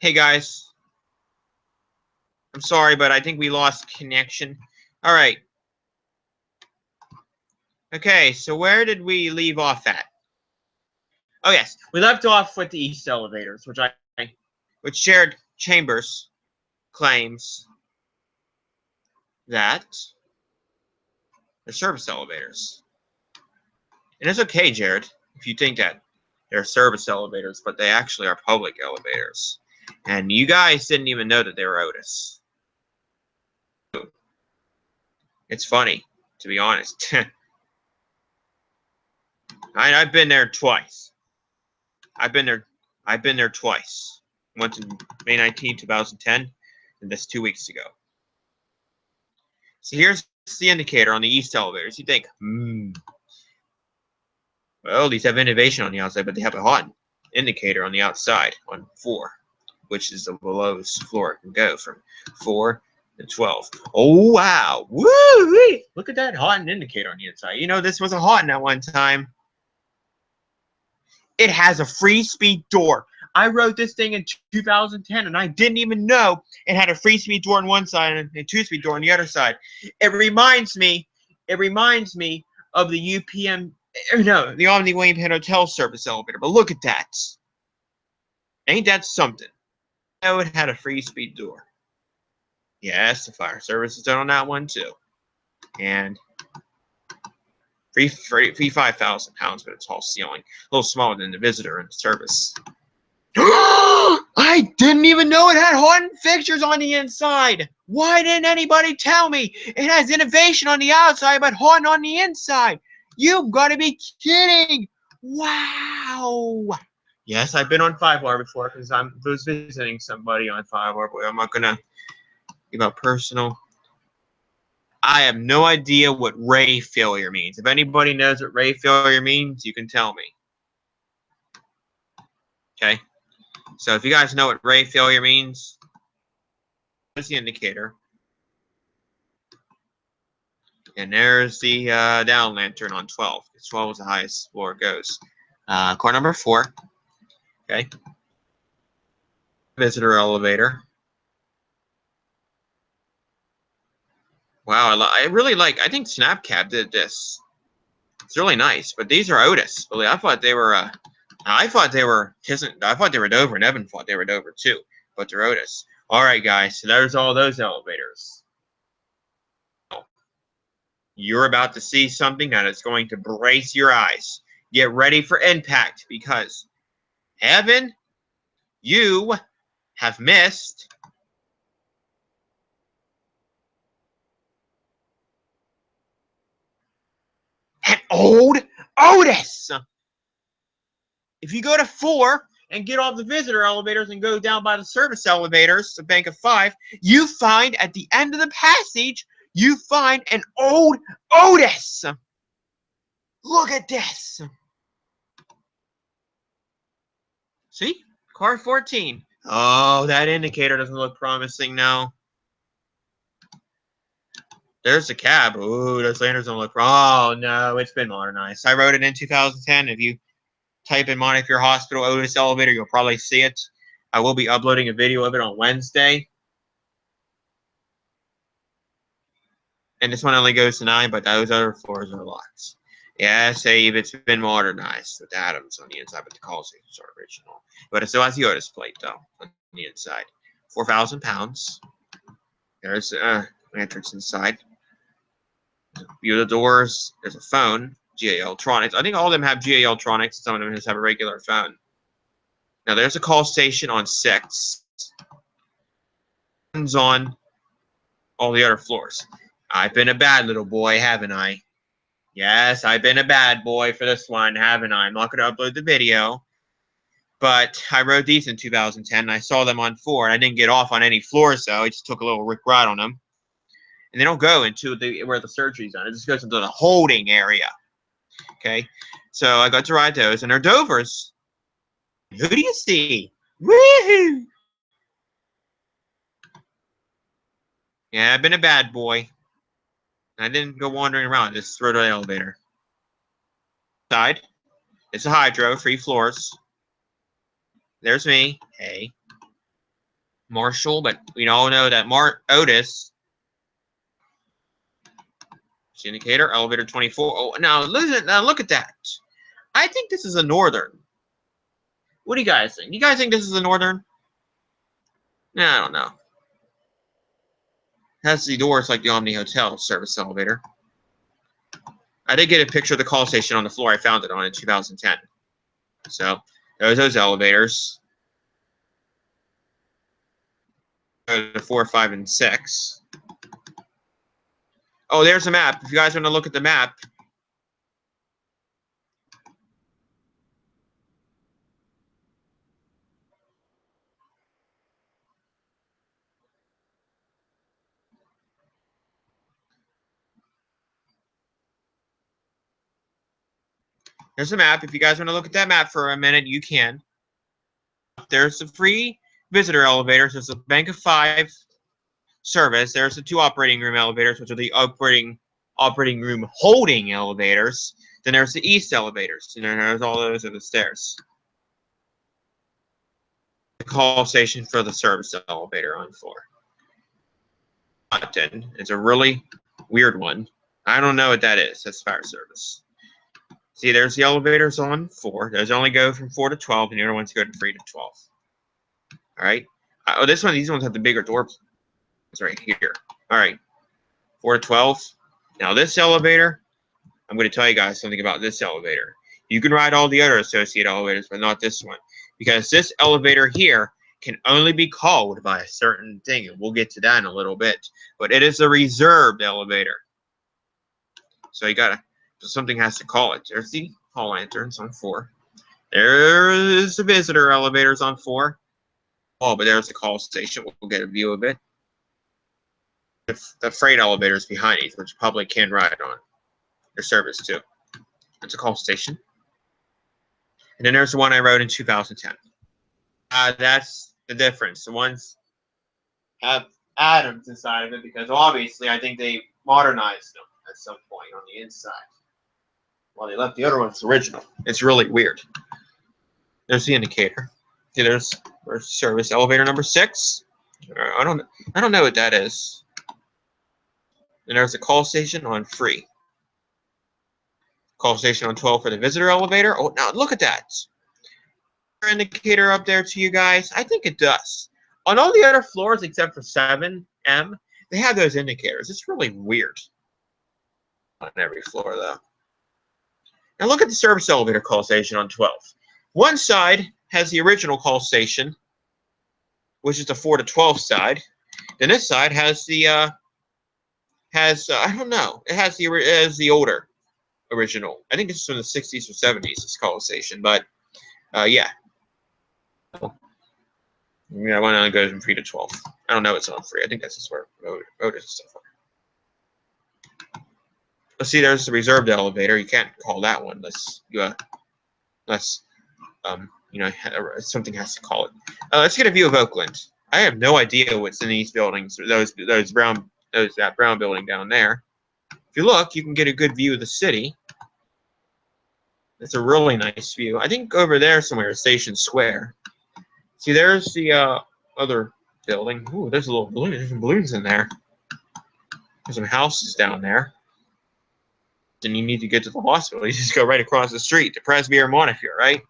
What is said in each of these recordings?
Hey guys, I'm sorry, but I think we lost connection. All right. Okay, so where did we leave off at? Oh yes, we left off with the east elevators, which Jared Chambers claims that they're service elevators. And it's okay, Jared, if you think that they're service elevators, but they actually are public elevators. And you guys didn't even know that they were Otis. It's funny, to be honest. I've been there twice. I've been there twice. Once in May 19, 2010, and this 2 weeks ago. So here's the indicator on the east elevators. You think, well, these have innovation on the outside, but they have a hot indicator on the outside on 4, which is the lowest floor it can go from 4 to 12. Oh, wow. Woo! Look at that hot indicator on the inside. You know, this was a hot at one time. It has a free speed door. I wrote this thing in 2010, and I didn't even know it had a free speed door on one side and a 2-speed door on the other side. It reminds me of the the Omni William Hotel service elevator. But look at that. Ain't that something? Oh, it had a free speed door. Yes, the fire service is done on that one too. And free 5,000 pounds, but a tall ceiling. A little smaller than the visitor in the service. I didn't even know it had haunted fixtures on the inside. Why didn't anybody tell me? It has innovation on the outside, but haunted on the inside. You've got to be kidding. Wow. Yes, I've been on 5R before because I was visiting somebody on 5R, but I'm not going to give out personal. I have no idea what ray failure means. If anybody knows what ray failure means, you can tell me. Okay? So if you guys know what ray failure means, there's the indicator. And there's the down lantern on 12. 12 is the highest floor it goes. Car number 4. Okay. Visitor elevator. Wow, I really like. I think SnapCab did this. It's really nice, but these are Otis. Really, I thought they were. I thought they were Dover, and Evan thought they were Dover too, but they're Otis. All right, guys. So there's all those elevators. You're about to see something that is going to brace your eyes. Get ready for impact because, Evan, you have missed an old Otis. If you go to 4 and get off the visitor elevators and go down by the service elevators, the bank of 5, you find at the end of the passage, you find an old Otis. Look at this. See? Car 14. Oh, that indicator doesn't look promising now. There's the cab. Ooh, those lanterns don't look. Oh, no, it's been modernized. I wrote it in 2010. If you type in Montefiore Hospital Otis elevator, you'll probably see it. I will be uploading a video of it on Wednesday. And this one only goes to 9, but those other floors are locked. Yeah, save. It's been modernized with Adams on the inside, but the call stations are original. But it still has the Otis plate, though, on the inside. 4,000 pounds. There's lanterns inside. View of the doors. There's a phone. GA Electronics. I think all of them have GA Electronics. Some of them just have a regular phone. Now, there's a call station on 6. It's on all the other floors. I've been a bad little boy, haven't I? Yes, I've been a bad boy for this one, haven't I? I'm not going to upload the video. But I wrote these in 2010, and I saw them on 4, and I didn't get off on any floors, though. I just took a little Rick ride on them. And they don't go into where the surgery's on. It just goes into the holding area. Okay? So I got to ride those, and they're Dovers. Who do you see? Woohoo! Yeah, I've been a bad boy. I didn't go wandering around. Just rode the elevator. Side. It's a hydro, 3 floors. There's me. Hey. Marshall, but we all know that Otis. Indicator, elevator 24. Oh, now listen, now look at that. I think this is a northern. What do you guys think? You guys think this is a northern? Nah, I don't know. Has the doors like the Omni Hotel service elevator. I did get a picture of the call station on the floor I found it on in 2010. So there's those elevators. 4, 5, and 6. Oh, there's a map. If you guys want to look at the map. There's a map. If you guys want to look at that map for a minute, you can. There's the free visitor elevators. There's a bank of 5 service. There's the 2 operating room elevators, which are the operating room holding elevators. Then there's the east elevators. And then there's all those are the stairs. The call station for the service elevator on 4. It's a really weird one. I don't know what that is. That's fire service. See, there's the elevators on 4. Those only go from 4 to 12, and the other ones go from 3 to 12. All right. Oh, these ones have the bigger door. It's right here. All right. 4 to 12. Now this elevator, I'm going to tell you guys something about this elevator. You can ride all the other associate elevators, but not this one. Because this elevator here can only be called by a certain thing, and we'll get to that in a little bit. But it is a reserved elevator. So you gotta, something has to call it. There's the hall lanterns on 4. There's the visitor elevators on 4. Oh, but there's the call station. We'll get a view of it. The freight elevators behind it, which the public can ride on. Their service too. It's a call station. And then there's the one I wrote in 2010. That's the difference. The ones have atoms inside of it because obviously I think they modernized them at some point on the inside. While they left the other ones original. It's really weird. There's the indicator. See, there's service elevator number 6. I don't know what that is. And there's a call station on free. Call station on 12 for the visitor elevator. Oh, now look at that. Indicator up there to you guys. I think it does. On all the other floors except for 7M, they have those indicators. It's really weird. On every floor, though. Now look at the service elevator call station on 12. One side has the original call station, which is the 4 to 12 side. Then this side has the I don't know. It has the older original. I think it's from the 60s or 70s. This call station, but yeah. Yeah, one only goes from 3 to 12. I don't know it's on free. I think that's just where voters and stuff are. Let's see. There's the reserved elevator. You can't call that one unless you know, something has to call it. Let's get a view of Oakland. I have no idea what's in these buildings. That brown building down there. If you look, you can get a good view of the city. It's a really nice view. I think over there somewhere is Station Square. See, there's the other building. Ooh, there's a little balloon. There's some balloons in there. There's some houses down there. Then you need to get to the hospital. You just go right across the street to Presbyterian Montefiore, right?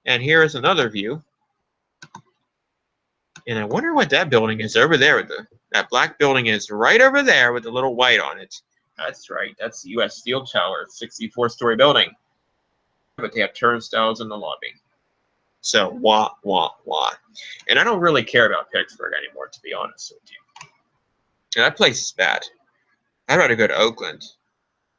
And here is another view. And I wonder what that building is over there. That black building is right over there with the little white on it. That's right. That's the U.S. Steel Tower, 64-story building. But they have turnstiles in the lobby. So, wah. And I don't really care about Pittsburgh anymore, to be honest with you. And that place is bad. I'd rather go to Oakland.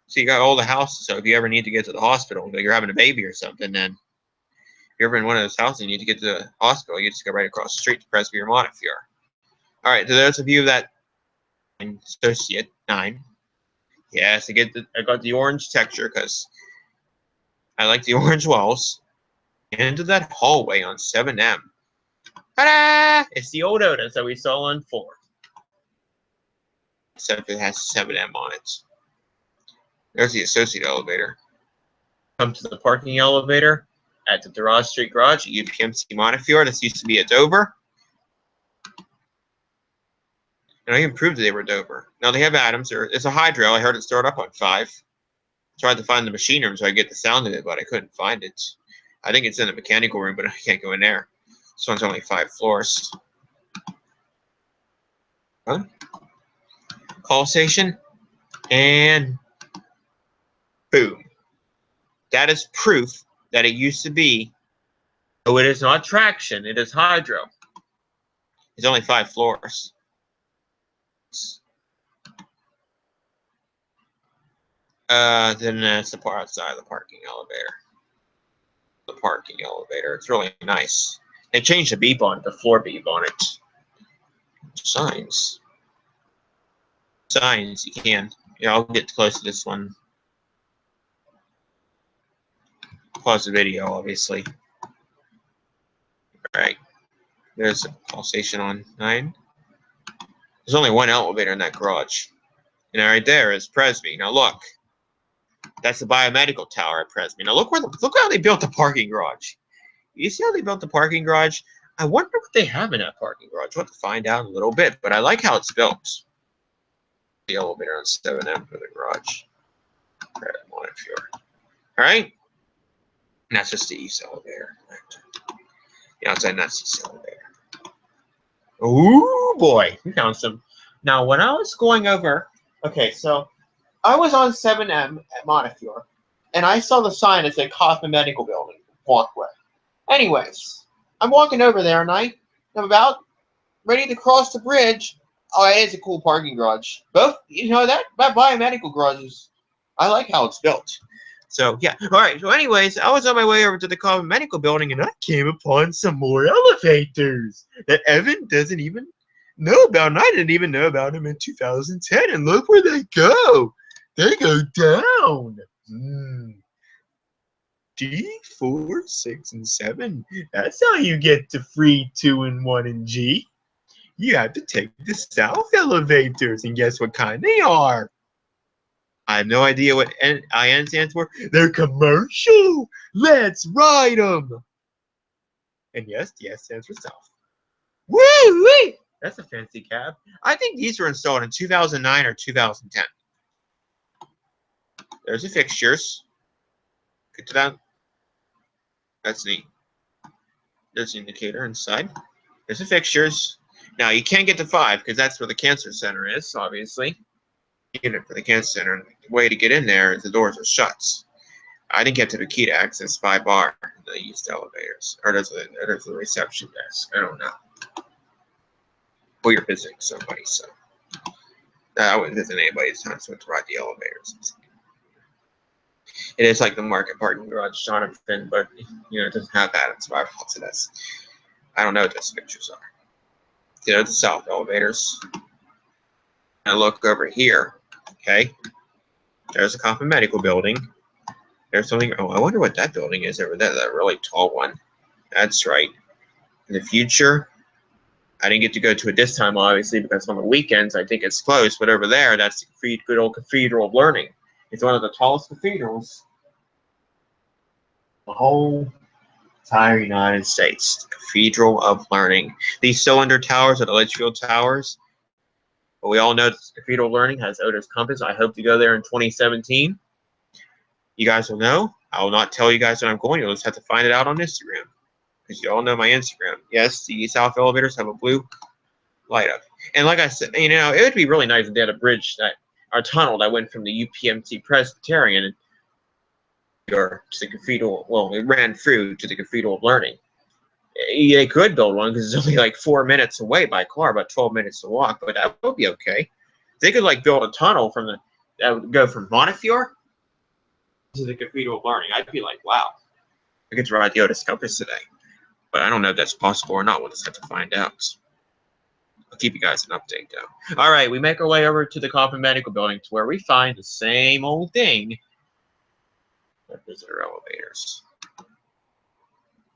So you got all the houses. So if you ever need to get to the hospital, like you're having a baby or something, then if you're ever in one of those houses and you need to get to the hospital, you just go right across the street to Presbyterian Montefiore. All right, so there's a view of that Associate 9. Yes, I got the orange texture because I like the orange walls. Into that hallway on 7M. Ta-da! It's the old Otis that we saw on 4. Except it has 7M on it. There's the associate elevator. Come to the parking elevator at the Duras Street Garage at UPMC Montefiore. This used to be at Dover. And I even proved that they were Dover. Now they have atoms. It's a hydro. I heard it start up on 5. Tried to find the machine room so I get the sound of it, but I couldn't find it. I think it's in the mechanical room, but I can't go in there. This one's only 5 floors. Huh? Call station. And boom. That is proof that it used to be. Oh, it is not traction. It is hydro. It's only 5 floors. Then that's the part outside the parking elevator. The parking elevator. It's really nice. They changed the beep on it, the floor beep on it. Signs. Signs, you can. Yeah, I'll get close to this one. Pause the video, obviously. Alright. There's a call station on 9. There's only one elevator in that garage. And right there is Presby. Now look. That's the biomedical tower at Presby. Now look how they built the parking garage. You see how they built the parking garage? I wonder what they have in that parking garage. We'll have to find out in a little bit, but I like how it's built. The elevator on 7M for the garage. Montefiore. Alright? And that's just the east elevator. The outside, that's the east elevator. Ooh, boy. We found some. Now, when I was going over... Okay, so I was on 7M at Montefiore, and I saw the sign that said Kaufman Medical Building walkway. Anyways, I'm walking over there, and I'm about ready to cross the bridge. Oh, it is a cool parking garage. Both, that biomedical garage is, I like how it's built. So, yeah. All right. So, anyways, I was on my way over to the Kaufman Medical Building, and I came upon some more elevators that Evan doesn't even know about, and I didn't even know about them in 2010. And look where they go. They go down. D, 4, 6, and 7. That's how you get to free 2 and 1 and G. You have to take the south elevators, and guess what kind they are? I have no idea what IN stands for. They're commercial. Let's ride them. And yes, the S stands for south. Woo! That's a fancy cab. I think these were installed in 2009 or 2010. There's the fixtures. Get to that. That's neat. There's the indicator inside. There's the fixtures. Now, you can't get to 5 because that's where the cancer center is, obviously. Unit for the cancer center. The way to get in there is the doors are shut. I didn't get to the key to access 5 bar, the east elevators. Or there's the reception desk. I don't know. Well, you're visiting somebody, so. I wouldn't visit anybody this time, so I went to ride the elevators. It is like the market parking garage, Jonathan, but it doesn't have that. It's my fault to this. I don't know what those pictures are. There's the south elevators. I look over here. Okay. There's a Kaufman Medical Building. There's something. Oh, I wonder what that building is over there. That really tall one. That's right. In the future, I didn't get to go to it this time, obviously, because on the weekends I think it's closed. But over there, that's the good old Cathedral of Learning. It's one of the tallest cathedrals in the whole entire United States. The Cathedral of Learning. These cylinder towers are the Litchfield Towers. But we all know the Cathedral of Learning has Otis Compass. I hope to go there in 2017. You guys will know. I will not tell you guys when I'm going. You'll just have to find it out on Instagram. Because you all know my Instagram. Yes, the south elevators have a blue light up. And like I said, it would be really nice if they had a bridge or tunnel that went from the UPMC Presbyterian or to the Cathedral. Well, it ran through to the Cathedral of Learning. They could build one because it's only like 4 minutes away by car, about 12 minutes to walk, but that would be okay. They could build a tunnel that would go from Montefiore to the Cathedral of Learning. I'd be like, wow, I get to ride the Otis Compass today. But I don't know if that's possible or not. We'll just have to find out. I'll keep you guys an update, though. All right, we make our way over to the Kaufman Medical Building to where we find the same old thing. Visitor elevators.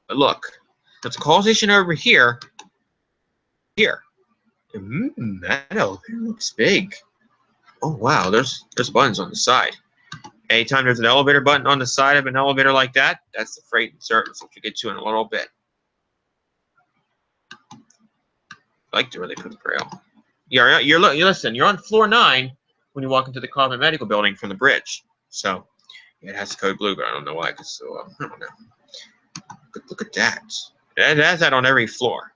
But look, there's a call station over here. Here. That elevator looks big. Oh, wow, there's buttons on the side. Anytime there's an elevator button on the side of an elevator like that, that's the freight and service, which we'll get to in a little bit. I like to where they put the braille. You listen. You're on floor 9 when you walk into the Kaufman Medical Building from the bridge. So yeah, it has code blue, but I don't know why. Cause I don't know. Look at that. It has that on every floor.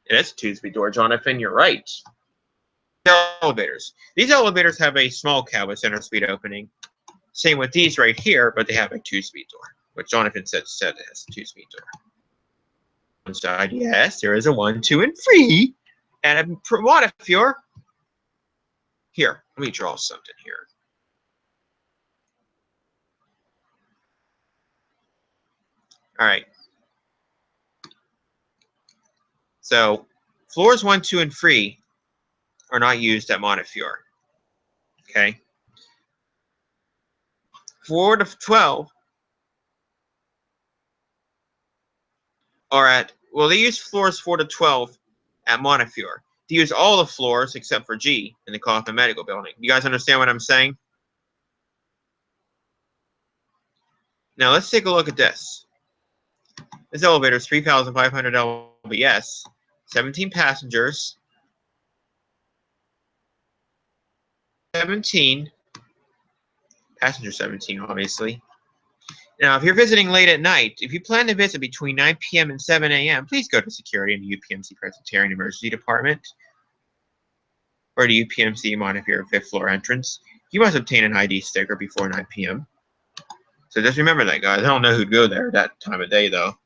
It is a 2-speed door, Jonathan. You're right. Elevators. These elevators have a small cab with center speed opening. Same with these right here, but they have a 2-speed door, which Jonathan said it has a 2-speed door. One side, yes, there is a 1, 2, and 3. And a Montefiore. Here, let me draw something here. All right. So floors 1, 2, and 3 are not used at Montefiore. Okay. 4 to 12 are at, well, they use floors 4 to 12 at Montefiore. They use all the floors except for G in the Kaufman Medical Building. You guys understand what I'm saying? Now let's take a look at this. This elevator is 3,500 lbs, 17 passengers, 17, passenger 17, obviously. Now, if you're visiting late at night, if you plan to visit between 9 p.m. and 7 a.m., please go to security in the UPMC Presbyterian Emergency Department or the UPMC Montefiore 5th floor entrance. You must obtain an ID sticker before 9 p.m. So just remember that, guys. I don't know who'd go there that time of day, though.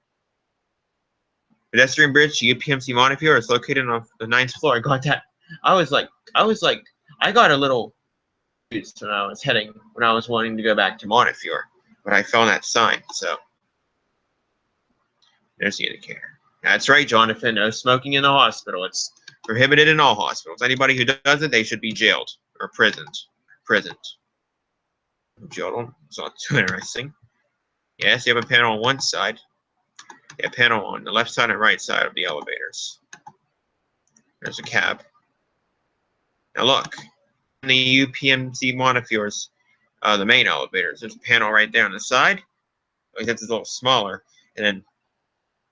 Pedestrian bridge to UPMC Montefiore is located on the 9th floor. I got that. I got a little confused when I was wanting to go back to Montefiore, but I found that sign, so there's the indicator. That's right, Jonathan. No smoking in the hospital. It's prohibited in all hospitals. Anybody who does it, they should be jailed or imprisoned. Jailed. It's not too interesting. Yes, you have a panel on one side. You have a panel on the left side and right side of the elevators. There's a cab. Now look, in the UPMC Montefiore's, the main elevators, there's a panel right there on the side. Except it's a little smaller, and then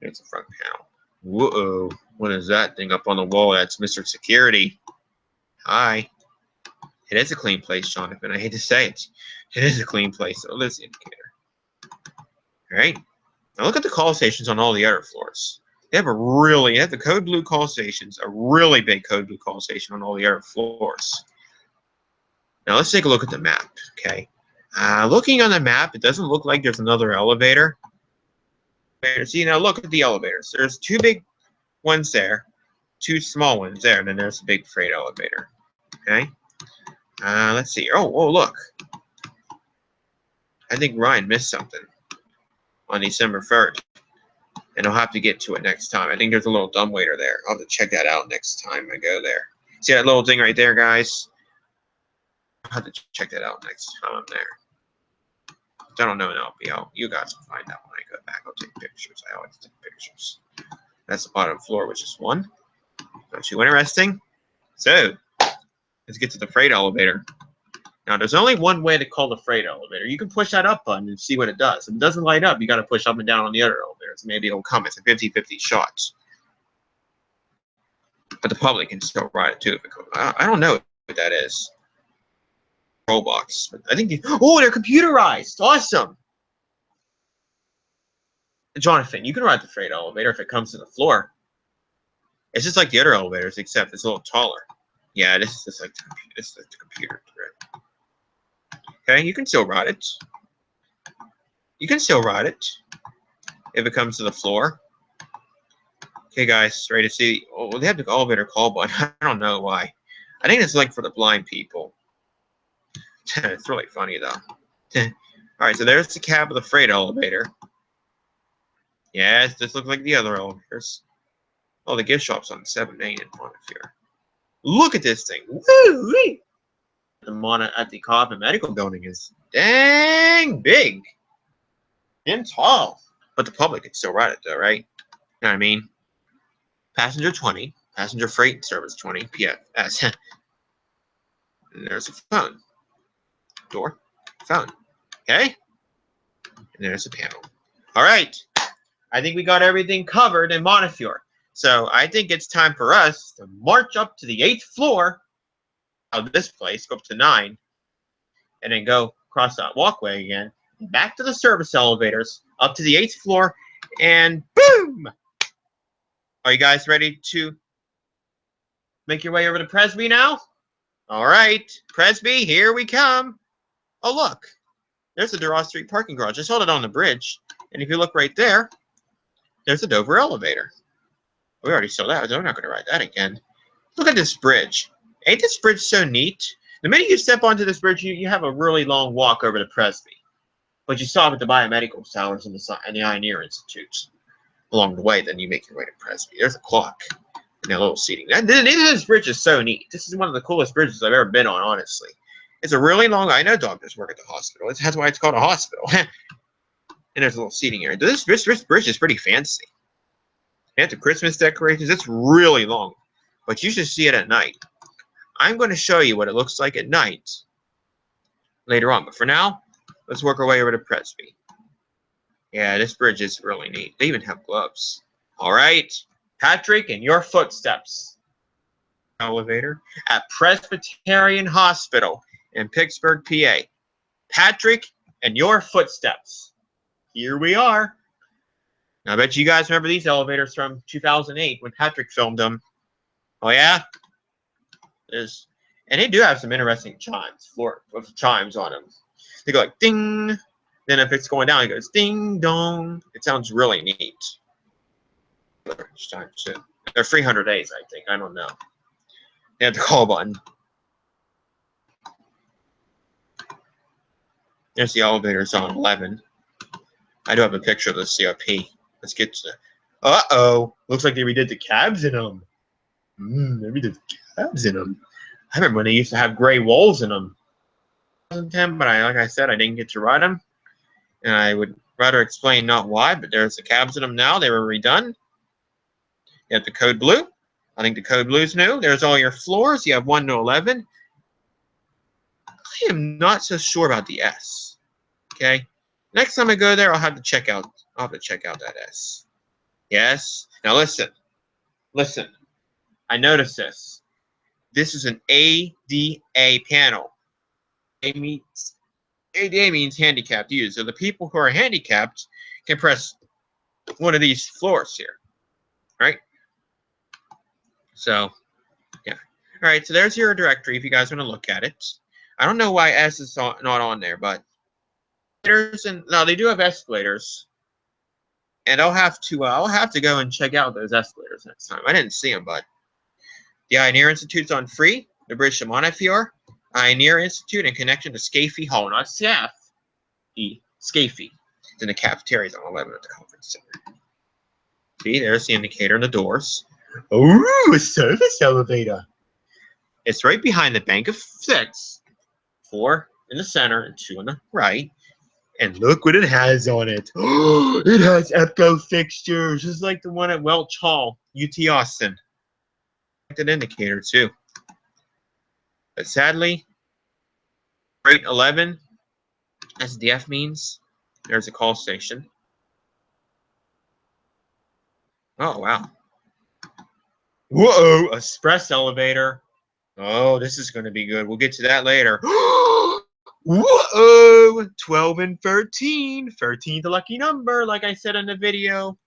there's the front panel. Whoa, what is that thing up on the wall? That's Mr. Security. Hi. It is a clean place, Jonathan. I hate to say it. It is a clean place. So there's the indicator. All right. Now look at the call stations on all the other floors. They have the code blue call stations, a really big code blue call station on all the other floors. Now let's take a look at the map, okay? Looking on the map, it doesn't look like there's another elevator. See, now look at the elevators. There's 2 big ones there, 2 small ones there, and then there's a big freight elevator, okay? Let's see. Oh, look. I think Ryan missed something on December 3rd, and I'll have to get to it next time. I think there's a little dumbwaiter there. I'll have to check that out next time I go there. See that little thing right there, guys? I'll have to check that out next time I'm there. I don't know an LPL. You guys will find out when I go back. I'll take pictures. I always take pictures. That's the bottom floor, which is 1. Not too interesting. So, let's get to the freight elevator. Now, there's only one way to call the freight elevator. You can push that up button and see what it does. If it doesn't light up, you got to push up and down on the other elevators. Maybe it'll come. It's a 50-50 shot. But the public can still ride it, too. If it goes. I don't know what that is. Control box. But I think they're computerized. Awesome. Jonathan, you can ride the freight elevator if it comes to the floor. It's just like the other elevators, except it's a little taller. Yeah, this is just like the computer thread. Okay, you can still ride it. You can still ride it if it comes to the floor. Okay, guys, ready to see? Oh, they have the elevator call button. I don't know why. I think it's like for the blind people. It's really funny though. All right, so there's the cab of the freight elevator. Yes, this looks like the other elevators. Oh, the gift shop's on 7 Main in Montefiore. Look at this thing. Woo! At the Kaufman Medical Building is dang big and tall. But the public can still ride it though, right? You know what I mean? Passenger 20, passenger freight service 20, PFS. And there's a phone. Door, phone. Okay? And there's a panel. All right. I think we got everything covered in Montefiore. So I think it's time for us to march up to the 8th floor of this place, go up to 9, and then go across that walkway again, back to the service elevators, up to the 8th floor, and boom! Are you guys ready to make your way over to Presby now? All right, Presby, here we come. Oh, look, there's the Duras Street parking garage. I saw it on the bridge, and if you look right there, there's the Dover elevator. We already saw that, so we're not going to ride that again. Look at this bridge. Ain't this bridge so neat? The minute you step onto this bridge, you have a really long walk over to Presby. But you stop at the biomedical towers and the Ioneer Institute. Along the way, then you make your way to Presby. There's a clock and a little seating. This bridge is so neat. This is one of the coolest bridges I've ever been on, honestly. It's a really long. I know doctors work at the hospital. That's why it's called a hospital. And there's a little seating area. This bridge is pretty fancy. And the Christmas decorations, it's really long. But you should see it at night. I'm going to show you what it looks like at night later on. But for now, let's work our way over to Presby. Yeah, this bridge is really neat. They even have gloves. All right, Patrick, in your footsteps. Elevator at Presbyterian Hospital in Pittsburgh, PA. Patrick, and your footsteps. Here we are. Now, I bet you guys remember these elevators from 2008 when Patrick filmed them. Oh, yeah? And they do have some interesting chimes on them. They go like ding. Then if it's going down, it goes ding dong. It sounds really neat. They're 300 days, I think. I don't know. They have the call button. There's the elevators on 11. I do have a picture of the CRP. Let's get to the... Uh-oh. Looks like they redid the cabs in them. They redid the cabs in them. I remember when they used to have gray walls in them. 2010, but like I said, I didn't get to ride them. And I would rather explain not why, but there's the cabs in them now. They were redone. You have the code blue. I think the code blue is new. There's all your floors. You have 1 to 11. I am not so sure about the S. Okay. Next time I go there, I'll have to check out that S. Yes. Now listen. Listen. I noticed this. This is an ADA panel. ADA means handicapped use. So the people who are handicapped can press one of these floors here. Right? So, yeah. All right, so there's your directory if you guys want to look at it. I don't know why S is not on there, but no, they do have escalators. And I'll have to go and check out those escalators next time. I didn't see them, but the Ioneer Institute's on free. The bridge to Montefiore, Ioneer Institute, in connection to Scafee Hall, not Scafee. Scafee. It's in the cafeterias on 11 at the conference center. See, there's the indicator and the doors. Ooh, a service elevator. It's right behind the bank of 6. 4 in the center and 2 on the right. And look what it has on it. Oh, it has echo fixtures, just like the one at Welch Hall, UT Austin. An indicator too. But sadly, rate 11, as the F means, there's a call station. Oh, wow. Whoa, express elevator. Oh, this is going to be good. We'll get to that later. Whoa, 12 and 13. 13's a lucky number, like I said in the video.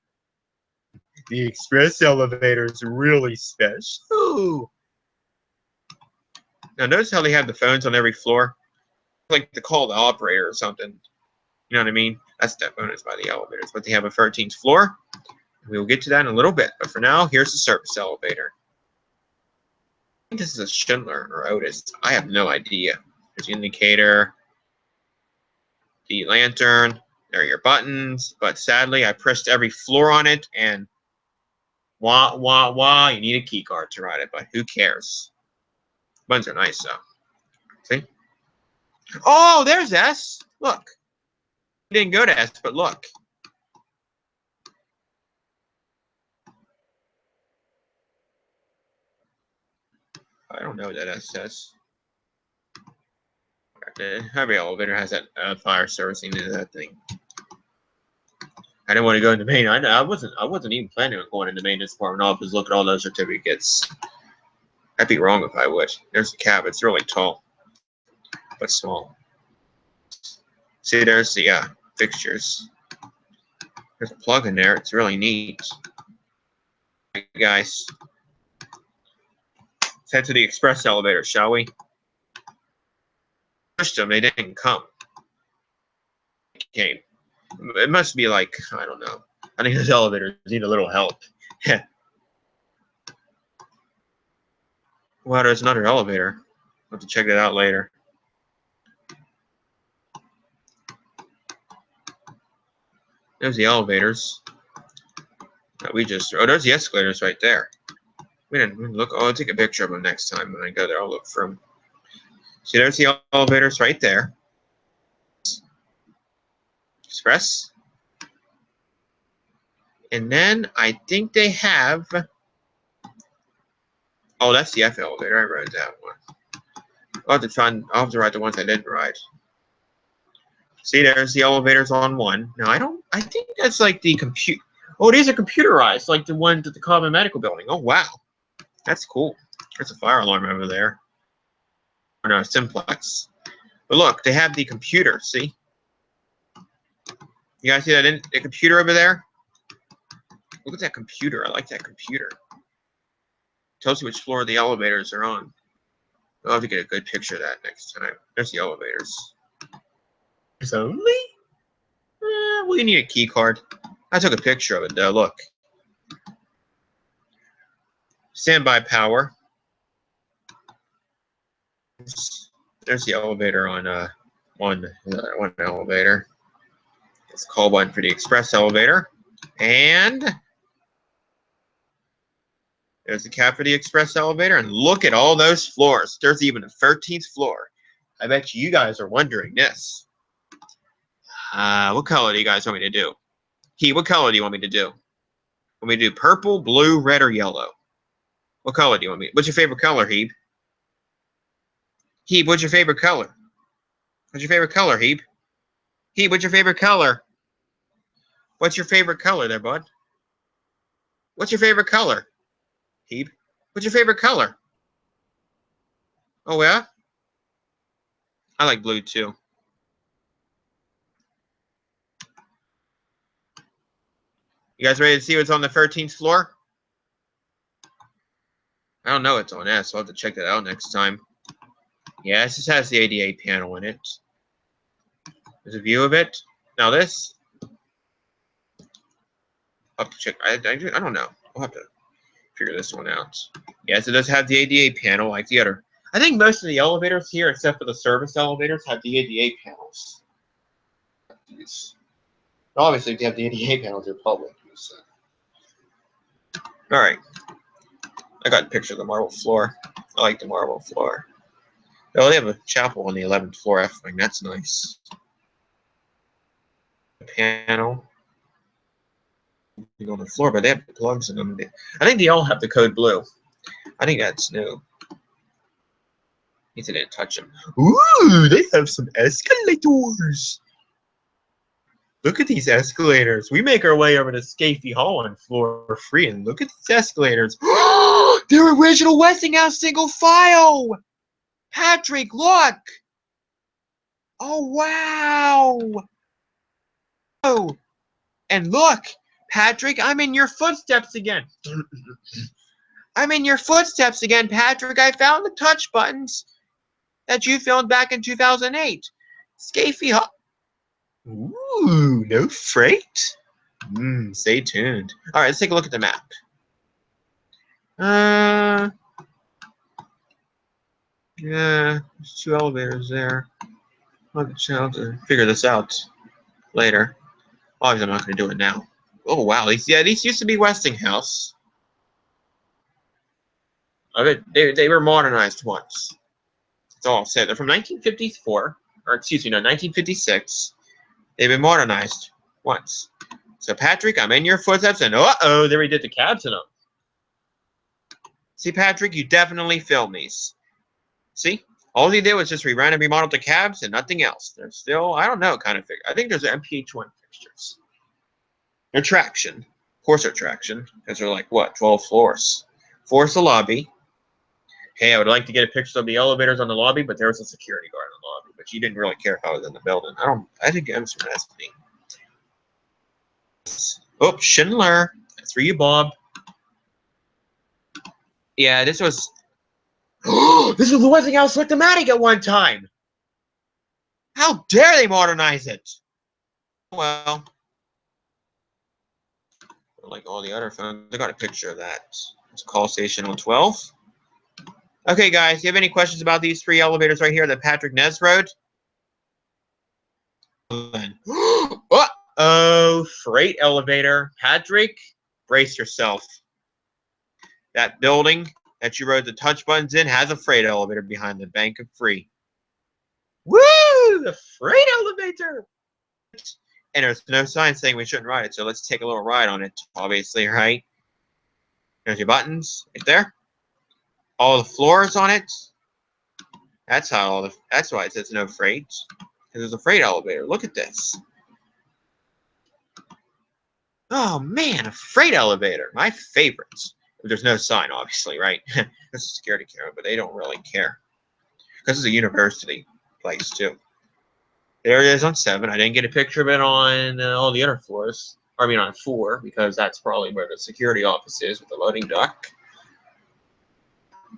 The express elevator is really special. Now, notice how they have the phones on every floor? Like to call the operator or something. You know what I mean? That's that bonus by the elevators. But they have a 13th floor. We will get to that in a little bit. But for now, here's the service elevator. I think this is a Schindler or Otis. I have no idea. There's the indicator, the lantern. There are your buttons. But sadly, I pressed every floor on it. And wah, wah, wah. You need a key card to ride it. But who cares? Buttons are nice, though. See? Oh, there's S. Look. It didn't go to S, but look. I don't know what that S says. Every elevator has that fire servicing to that thing. I didn't want to go into main. I wasn't even planning on going into maintenance department office. Look at all those certificates. I'd be wrong if I would. There's the cab. It's really tall, but small. See, there's the fixtures. There's a plug in there. It's really neat. All right, guys, let's head to the express elevator, shall we? Pushed them. They didn't come. They came. It must be like, I don't know. I think those elevators need a little help. Well, there's another elevator. I'll have to check that out later. There's the elevators. We just, oh, there's the escalators right there. We didn't look. Oh, I'll take a picture of them next time when I go there. I'll look for them. See, there's the elevators right there. Express. And then I think they have. Oh, that's the F elevator. I rode that one. I'll have to ride the ones I didn't ride. See, there's the elevators on one. Now, I think that's like the compute. Oh, these are computerized, like the ones at the Common Medical Building. Oh, wow. That's cool. There's a fire alarm over there. Or no, simplex. But look, they have the computer, see? You guys see that in the computer over there? Look at that computer. I like that computer. Tells you which floor the elevators are on. I'll have to get a good picture of that next time. There's the elevators. There's only? Well, you need a key card. I took a picture of it, though. Look. Standby power. There's the elevator on one elevator. It's a call button for the express elevator. And there's the cab for the express elevator. And look at all those floors. There's even a 13th floor. I bet you guys are wondering this. What color do you guys want me to do? What color do you want me to do? Want me to do purple, blue, red, or yellow? What color do you want me? What's your favorite color, Hebe? Hebe, what's your favorite color? What's your favorite color, Hebe? Hebe, what's your favorite color? What's your favorite color there, bud? What's your favorite color? Hebe, what's your favorite color? Oh, yeah? I like blue, too. You guys ready to see what's on the 13th floor? I don't know what's on S, so I'll have to check that out next time. Yeah, this just has the ADA panel in it. There's a view of it. Now this, I'll have to check. I don't know. I'll have to figure this one out. Yes, it does have the ADA panel like the other. I think most of the elevators here, except for the service elevators, have the ADA panels. Obviously, if you have the ADA panels, they're public use. All right. I got a picture of the marble floor. I like the marble floor. Oh, they have a chapel on the 11th floor F wing. That's nice. Panel. You go on the floor, but they have plugs in them. I think they all have the code blue. I think that's new. He didn't touch them. Ooh, they have some escalators. Look at these escalators. We make our way over to Scafie Hall on floor 3, and look at these escalators. They're original Westinghouse single file. Patrick, look. Oh, wow. Oh, and look, Patrick, I'm in your footsteps again. I'm in your footsteps again, Patrick. I found the touch buttons that you filmed back in 2008. Scafie Hall. Ooh, no freight? Stay tuned. All right, let's take a look at the map. Yeah, there's 2 elevators there. I'll have to figure this out later. Obviously, I'm not going to do it now. Oh, wow. These used to be Westinghouse. They were modernized once. That's all I'll say. They're from 1954, or excuse me, no, 1956. They've been modernized once. So, Patrick, I'm in your footsteps, and uh-oh, there we did the cabs in them. See, Patrick, you definitely filmed these. See? All he did was just reran and remodeled the cabs and nothing else. They're still, I don't know, kind of figure. I think there's MPH1 fixtures. They're traction. Of course they're traction, because they're like, what, 12 floors. Floor's the lobby. Hey, I would like to get a picture of the elevators on the lobby, but there was a security guard in the lobby. But you didn't really care if I was in the building. I think I'm surprised me. Oh, Schindler. That's for you, Bob. Yeah, this was... this was the Westinghouse Slick-O-Matic at one time! How dare they modernize it? Well, like all the other phones, I got a picture of that. It's a call station on 12. Okay, guys, do you have any questions about these 3 elevators right here that Patrick Nez rode? Uh-oh, freight elevator. Patrick, brace yourself. That building that you rode the touch buttons in has a freight elevator behind the bank of free. Woo! The freight elevator! And there's no sign saying we shouldn't ride it, so let's take a little ride on it, obviously, right? There's your buttons right there. All the floors on it. That's why it says no freight. Because there's a freight elevator. Look at this. Oh man, a freight elevator. My favorites. There's no sign, obviously, right? There's a security camera, but they don't really care. Because it's a university place, too. There it is on 7. I didn't get a picture of it on all the other floors. Or, I mean, on 4, because that's probably where the security office is with the loading dock.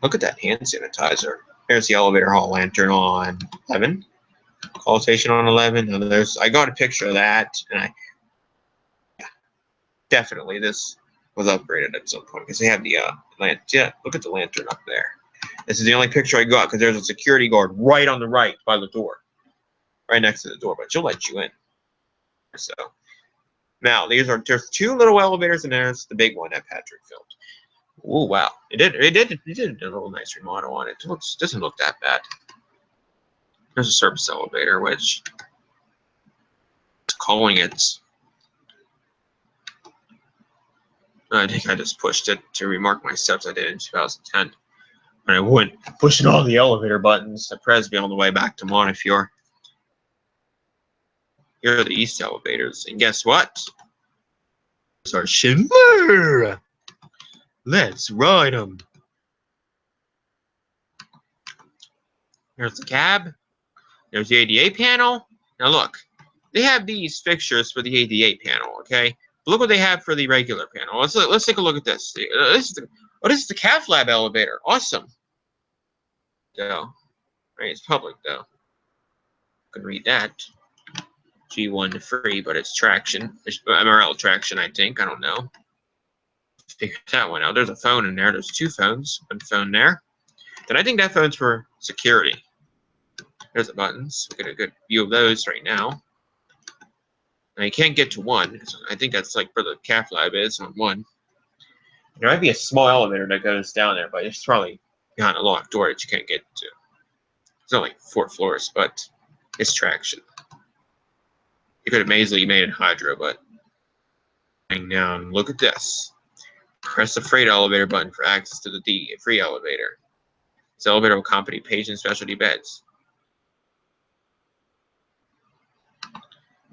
Look at that hand sanitizer. There's the elevator hall lantern on 11. Call station on 11. And I got a picture of that, and definitely this was upgraded at some point because they have the yeah, look at the lantern up there. This is the only picture I got because there's a security guard right on the right by the door, right next to the door, but she'll let you in. So now there's 2 little elevators and there's the big one that Patrick filmed. Oh wow, it did a little nice remodel on it. Doesn't look that bad. There's a service elevator, which calling it. I think I just pushed it to remark my steps I did in 2010. And I went pushing all the elevator buttons at Presby on the way back to Montefiore. Here are the east elevators. And guess what? These are Schindler! Let's ride them. There's the cab. There's the ADA panel. Now look, they have these fixtures for the ADA panel, okay? Look what they have for the regular panel. Let's take a look at this. This is the Cath Lab elevator. Awesome. So, right, it's public though. You can read that. G1 to free, but it's traction. It's MRL traction, I think. I don't know. Figure that one out. There's a phone in there. There's 2 phones. One phone there. Then I think that phone's for security. There's the buttons. We get a good view of those right now. Now you can't get to 1. I think that's like where the Cath Lab is on 1. There might be a small elevator that goes down there, but it's probably behind a locked door that you can't get to. It's only 4 floors, but it's traction. You could have easily made it hydro, but hang down. Look at this. Press the freight elevator button for access to the free elevator. This elevator will accompany patient specialty beds.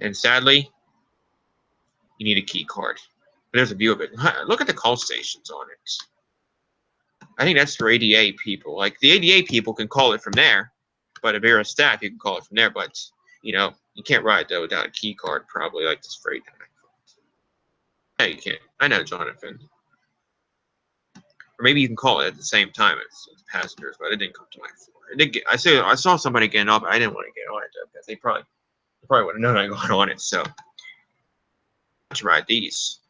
And sadly, you need a key card. But there's a view of it. Look at the call stations on it. I think that's for ADA people. Like, the ADA people can call it from there. But if you're a staff, you can call it from there. But, you know, you can't ride, though, without a key card, probably, like this freight. Yeah, you can't. I know, Jonathan. Or maybe you can call it at the same time as passengers, but it didn't come to my floor. It did I saw somebody getting up, but I didn't want to get on it, though, because they probably would have known I got on it, so. Let's ride these.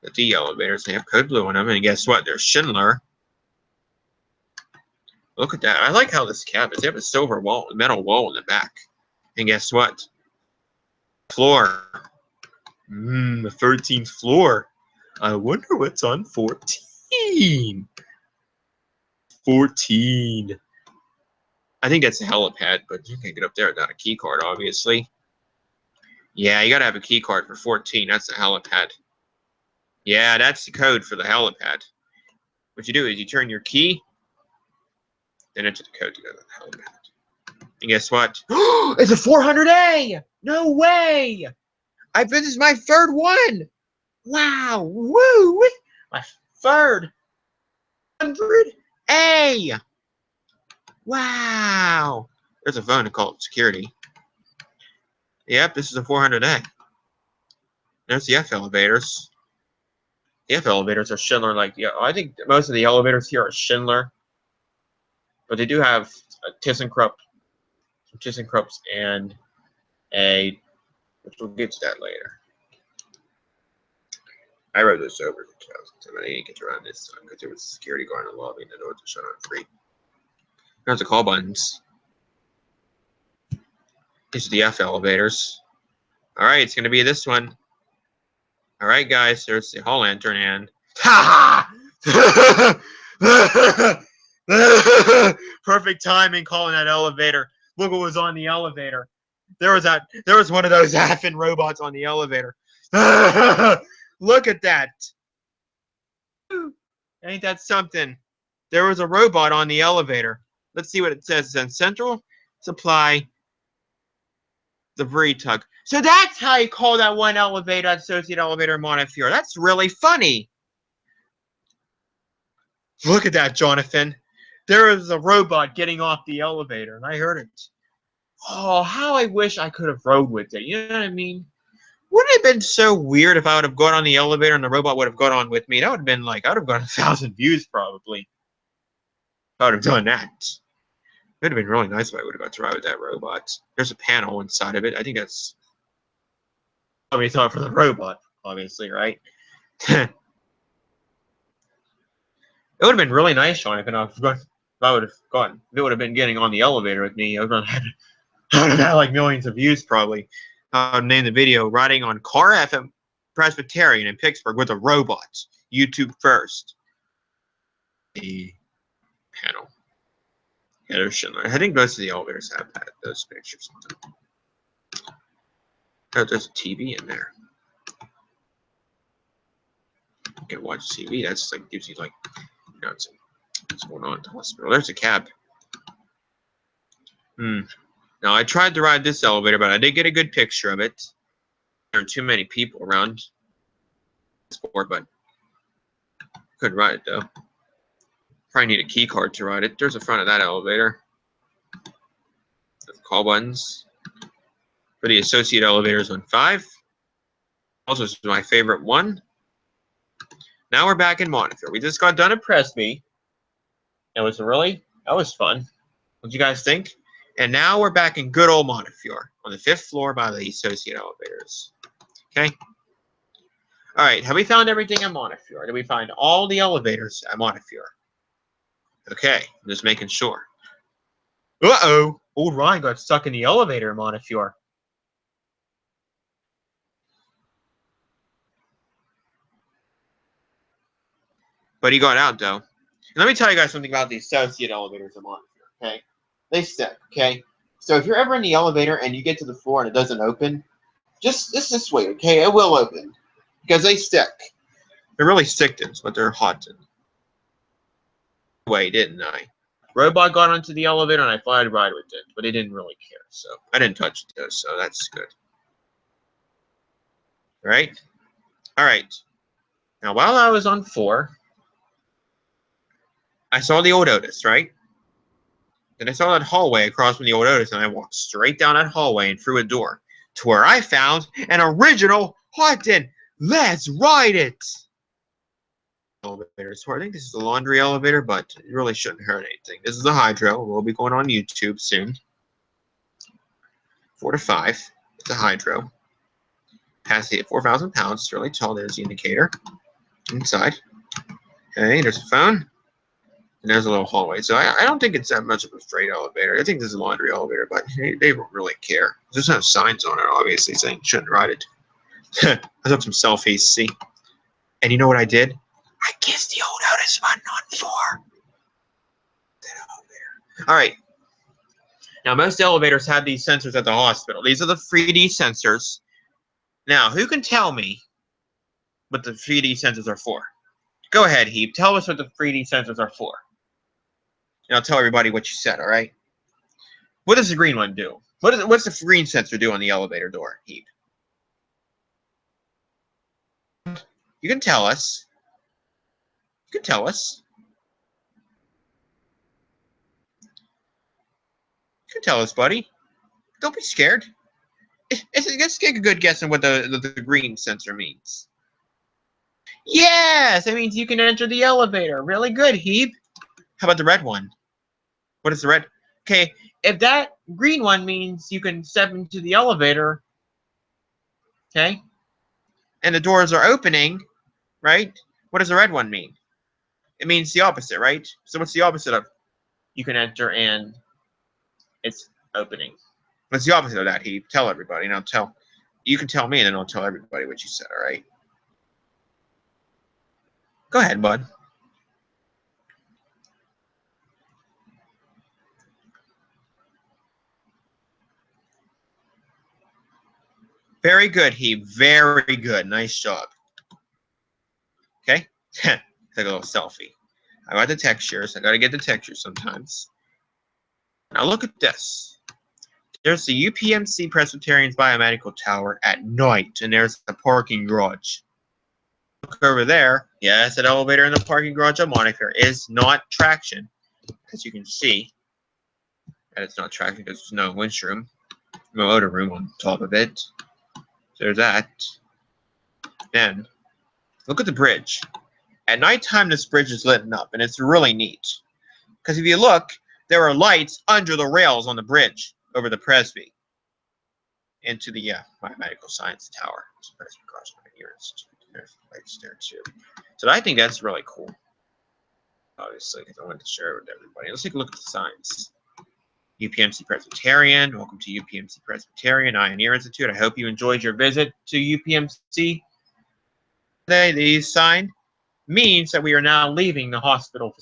The D elevators, they have code blue on them, and guess what? They're Schindler. Look at that. I like how this cab is. They have a silver metal wall in the back. And guess what? Floor. The 13th floor. I wonder what's on 14. 14. I think that's a helipad, but you can't get up there without a key card, obviously. Yeah, you gotta have a key card for 14. That's a helipad. Yeah, that's the code for the helipad. What you do is you turn your key, then enter the code to go to the helipad. And guess what? It's a 400A! No way! This is my third one. Wow. Woo. My third 100A. Wow. There's a phone to call security. Yep, this is a 400A. There's the F elevators. The F elevators are Schindler. Like, yeah, I think most of the elevators here are Schindler, but they do have a ThyssenKrupp, and a, which we'll get to that later. I wrote this over in 2010. I didn't get around this time because there was security guard in the lobby and the doors were shut on free. There's the call buttons. These are the F elevators. All right, it's going to be this one. All right, guys, there's the hall lantern and perfect timing calling that elevator. Look what was on the elevator. There was one of those effing robots on the elevator. Look at that. Ain't that something? There was a robot on the elevator. Let's see what it says. It says Central Supply the Tug. So that's how you call that one elevator, associate elevator in Montefiore. That's really funny. Look at that, Jonathan. There is a robot getting off the elevator, and I heard it. Oh, how I wish I could have rode with it. You know what I mean? Wouldn't it have been so weird if I would have gone on the elevator and the robot would have gone on with me? That would have been like, I would have got 1,000 views probably. I would have done that. It would have been really nice if I would have got to ride with that robot. There's a panel inside of it. I think that's what we thought for the robot, obviously, right? It would have been really nice, Sean, if I would have gotten, if it would have been getting on the elevator with me. I would have had like millions of views probably. I would name the video "Riding on Car FM Presbyterian in Pittsburgh with a Robot." YouTube first. The panel. Yeah, there's Schindler. I think most of the elevators have those pictures on them. Oh, there's a TV in there. You can watch TV. That's like gives you like, you know, what's going on at the hospital. There's a cab. Now I tried to ride this elevator, but I did get a good picture of it. There are too many people around, but couldn't ride it though. Probably need a key card to ride it. There's the front of that elevator. The call buttons for the associate elevators on 5. Also, this is my favorite one. Now we're back in Montefiore. We just got done at Presby. That was fun. What do you guys think? And now we're back in good old Montefiore on the 5th floor by the associate elevators. Okay. All right. Have we found everything in Montefiore? Did we find all the elevators at Montefiore? Okay. I'm just making sure. Uh-oh. Old Ryan got stuck in the elevator in Montefiore. But he got out, though. And let me tell you guys something about the associate elevators in Montefiore, okay? They stick, okay? So if you're ever in the elevator and you get to the floor and it doesn't open, just wait, okay? It will open. Because they stick. They're really stick-ins, but they're hot. Way, didn't I? Robot got onto the elevator and I thought I'd ride with it, but he didn't really care, so I didn't touch it, though, so that's good. Right? All right. Now, while I was on 4, I saw the old Otis, right? Then I saw that hallway across from the old Otis, and I walked straight down that hallway and through a door to where I found an original Houghton. Let's ride it! Elevator. So I think this is the laundry elevator, but it really shouldn't hurt anything. This is the hydro. We'll be going on YouTube soon. 4 to 5. It's a hydro. Capacity at 4,000 pounds. It's really tall. There's the indicator. Inside. Okay, there's a phone. And there's a little hallway. So I don't think it's that much of a freight elevator. I think this is a laundry elevator, but they don't really care. There's no signs on it, obviously, saying you shouldn't ride it. I took some selfies, see? And you know what I did? I kissed the old Otis button on 4. That elevator. All right. Now, most elevators have these sensors at the hospital. These are the 3D sensors. Now, who can tell me what the 3D sensors are for? Go ahead, Heap. Tell us what the 3D sensors are for. And I'll tell everybody what you said, all right? What does the green one do? What's the green sensor do on the elevator door, Heap? You can tell us. You can tell us. You can tell us, buddy. Don't be scared. Let's get a good guess on what the green sensor means. Yes, it means you can enter the elevator. Really good, Hebe. How about the red one? What is the red? Okay, if that green one means you can step into the elevator, okay, and the doors are opening, right? What does the red one mean? It means the opposite, right? So what's the opposite of you can enter and it's opening? What's the opposite of that, Hebe? Tell everybody, and I'll tell. You can tell me, and then I'll tell everybody what you said, all right? Go ahead, bud. Very good, Hebe. Very good. Nice job. Okay? Take a little selfie. I got the textures. I got to get the textures sometimes. Now look at this. There's the UPMC Presbyterian's Biomedical Tower at night, and there's the parking garage. Look over there. Yes, that elevator in the parking garage of Montefiore is not traction, as you can see. And it's not traction because there's no winch room, no motor room on top of it. So there's that. Then, look at the bridge. At nighttime, this bridge is lit up, and it's really neat. Because if you look, there are lights under the rails on the bridge over the Presby into the Biomedical Science Tower. It's Presby Cross here. There's lights there too. So I think that's really cool. Obviously, because I wanted to share it with everybody. Let's take a look at the signs. UPMC Presbyterian. Welcome to UPMC Presbyterian Eye and Ear Institute. I hope you enjoyed your visit to UPMC. The sign means that we are now leaving the hospital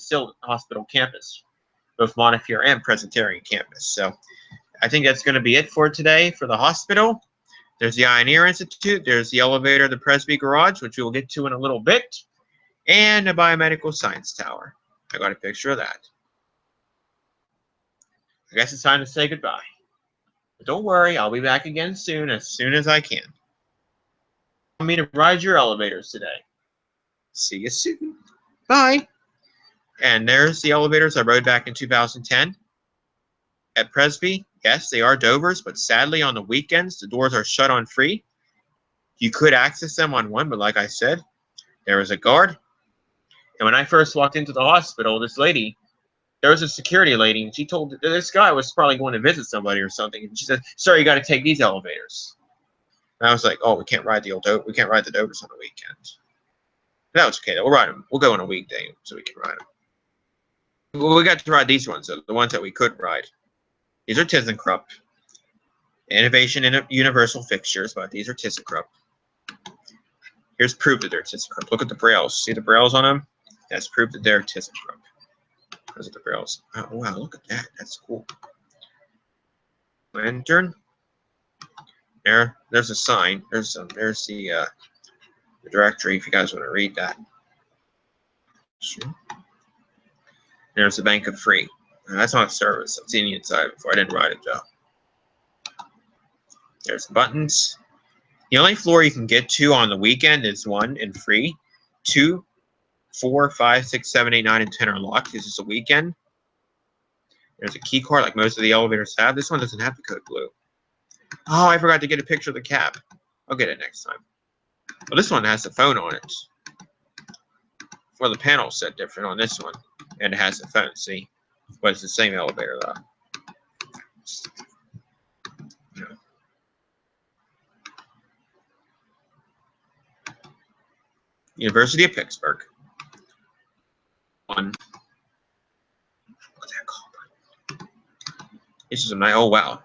campus, both Montefiore and Presbyterian campus. So I think that's going to be it for today for the hospital. There's the Eye and Ear Institute. There's the elevator, the Presby Garage, which we will get to in a little bit, and the Biomedical Science Tower. I got a picture of that. I guess it's time to say goodbye. But don't worry, I'll be back again soon as I can. I'm going to ride your elevators today. See you soon. Bye. And there's the elevators I rode back in 2010 at Presby. Yes, they are Dovers, but sadly on the weekends, the doors are shut on free. You could access them on one, but like I said, there was a guard. And when I first walked into the hospital, this lady, there was a security lady, and she told this guy was probably going to visit somebody or something. And she said, "Sir, you got to take these elevators." And I was like, "Oh, we can't ride the Dovers on the weekend." That was okay. We'll ride them. We'll go on a weekday so we can ride them. Well, we got to ride these ones, the ones that we could ride. These are ThyssenKrupp. Innovation in universal fixtures, but these are ThyssenKrupp. Here's proof that they're ThyssenKrupp. Look at the brails. See the brails on them? That's proof that they're ThyssenKrupp. Those are the brails. Oh, wow, look at that. That's cool. Lantern. There's a sign. There's the directory if you guys want to read that. Sure. There's the Bank of Free. That's not a service. I've seen the inside before. I didn't ride it though. There's the buttons. The only floor you can get to on the weekend is 1 and free. 2, 4, 5, 6, 7, 8, 9, and 10 are locked. This is a weekend. There's a key card like most of the elevators have. This one doesn't have the code blue. Oh, I forgot to get a picture of the cab. I'll get it next time. Well, this one has the phone on it. Well, the panel's set different on this one. And it has the phone, see? But it's the same elevator, though. Yeah. University of Pittsburgh. One. What's that called? This is a nice. Oh, wow.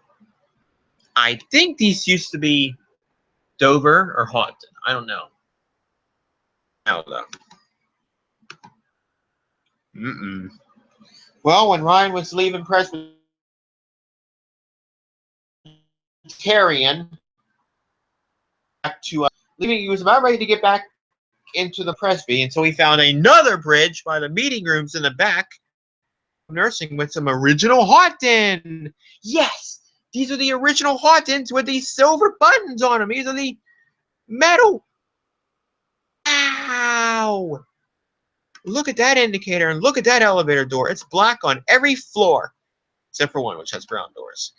I think these used to be Dover or Haunton. I don't know. Now, though. Well, when Ryan was leaving Presbyterian back to leaving, he was about ready to get back into the Presby, and so he found another bridge by the meeting rooms in the back of nursing with some original Haunton. Yes, these are the original Hauntons with these silver buttons on them. These are the metal. Wow! Look at that indicator and look at that elevator door. It's black on every floor, except for one, which has brown doors.